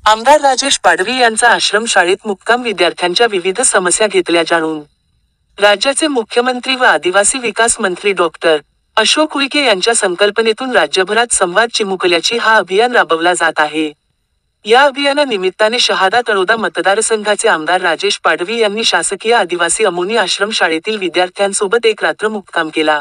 आमदार राजेश पाडवी यांचा आश्रमशाळेत मुक्काम, विद्यार्थ्यांच्या विविध समस्या घेतल्या जाणून. राज्याचे मुख्यमंत्री व आदिवासी विकास मंत्री डॉक्टर अशोक उईके यांच्या संकल्पनेतून राज्यभरात संवाद चिमुकल्याची हा अभियान राबवला जात आहे. या अभियानानिमित्ताने शहादा तळोदा मतदारसंघाचे आमदार राजेश पाडवी यांनी शासकीय आदिवासी अमोनी आश्रमशाळेतील विद्यार्थ्यांसोबत एक रात्र मुक्काम केला.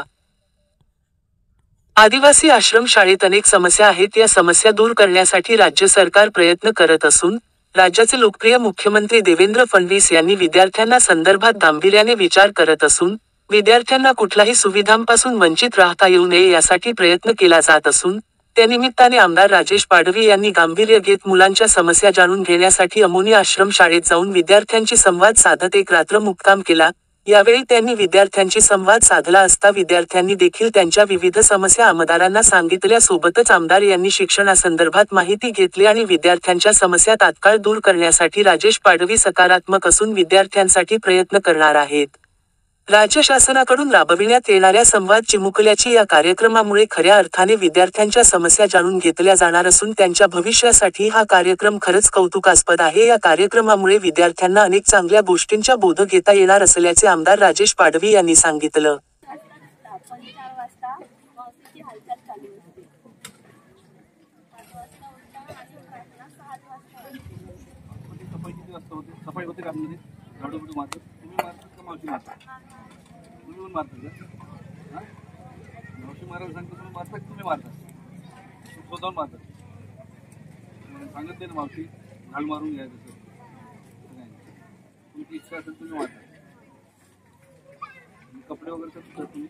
आदिवासी आश्रमशाळेत अनेक समस्या आहेत. या समस्या दूर करण्यासाठी राज्य सरकार प्रयत्न करत असून, राज्याचे लोकप्रिय मुख्यमंत्री देवेंद्र फडणवीस यांनी विद्यार्थ्यांना संदर्भात गांभीर्याने विचार करत असून, विद्यार्थ्यांना कुठल्याही सुविधांपासून वंचित राहता येऊ नये यासाठी प्रयत्न केला जात असून, त्यानिमित्ताने आमदार राजेश पाडवी यांनी गांभीर्य घेत मुलांच्या समस्या जाणून घेण्यासाठी अमोनी आश्रमशाळेत जाऊन विद्यार्थ्यांशी संवाद साधत एक रात्र मुक्काम केला. यावेळी त्यांनी विद्यार्थ्यांशी संवाद साधला असता विद्यार्थ्यांनी देखील त्यांच्या विविध समस्या आमदारांना सांगितल्या. सोबतच आमदार यांनी शिक्षणासंदर्भात माहिती घेतली आणि विद्यार्थ्यांच्या समस्या तात्काळ दूर करण्यासाठी राजेश पाडवी सकारात्मक असून विद्यार्थ्यांसाठी प्रयत्न करणार आहेत. राज्य शासनाकडून राबविण्यात येणाऱ्या संवाद चिमुकल्याची या कार्यक्रमामुळे खऱ्या अर्थाने विद्यार्थ्यांच्या समस्या जाणून घेतल्या जाणार असून त्यांच्या भविष्यासाठी हा कार्यक्रम खरंच कौतुकास्पद आहे. या कार्यक्रमामुळे विद्यार्थ्यांना अनेक चांगल्या गोष्टींचा बोध घेता येणार असल्याचे आमदार राजेश पाडवी यांनी सांगितलं. तुम्ही मारता का? मावशी मारायला सांगतो तुम्ही मारता की तुम्ही मारता? स्वतःहून मारता. सांगत ना मावशी घाल मारून घ्या. तसं तुमची इच्छा असेल तुम्ही मारता. कपडे वगैरे कसं तुम्ही